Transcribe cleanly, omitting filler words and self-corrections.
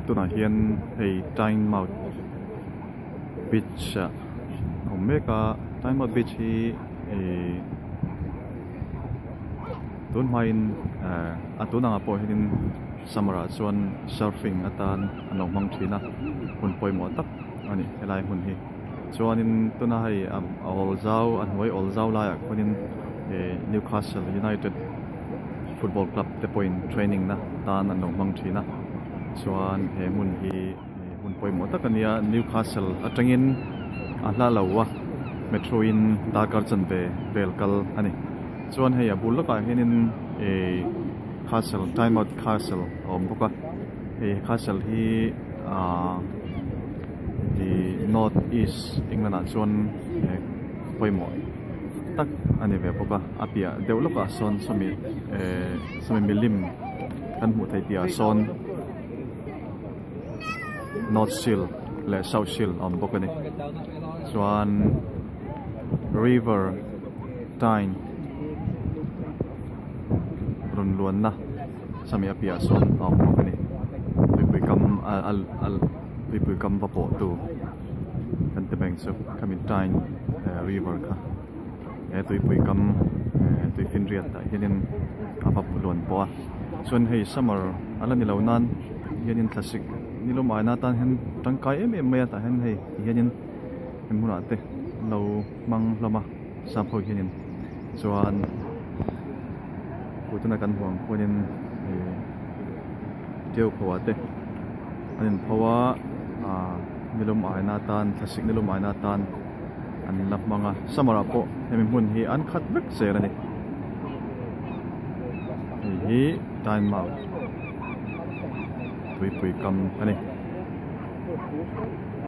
tu na hian hei Tynemouth Beach meka Tynemouth Beach hi tun main atuna nga po hin samara chuan surfing atan anong mang thina hun poimo tak ani helai hun hi chuanin tuna hai olzau an hoi olzau la ya konin Newcastle United Football Club te point training na tan anong mang thina chuan he mun hi hun poimo tak ania Newcastle atangin ahla lawa metroin darkar chanve velkal ani chuan hei bulah ka hianin castle Tynemouth Castle boka castle hi the north east England chuan poimo tak ani ve boka apia deuloka son somi milim kan mu thei pia son north shield le south shield boka ni chuan river Tyne run luan na sami apia son ni tuipui kam vapo tu kan te beng so kami Tyne river ka tuipui kam tuipin riat ta hianin apap luan po chuan hei summer ala ni launan hianin classic nilom aina tan hen tangkai em mai ta hen hei hianin hmuna te lo mang lamah sapho hianin chuan putuna kan huang kunin tiau khawate anin phawa nilom aina tan classic nilom aina tan an lap manga samara po hemi hmun hi an khat vek serani hi Tynemouth tuipui kam ani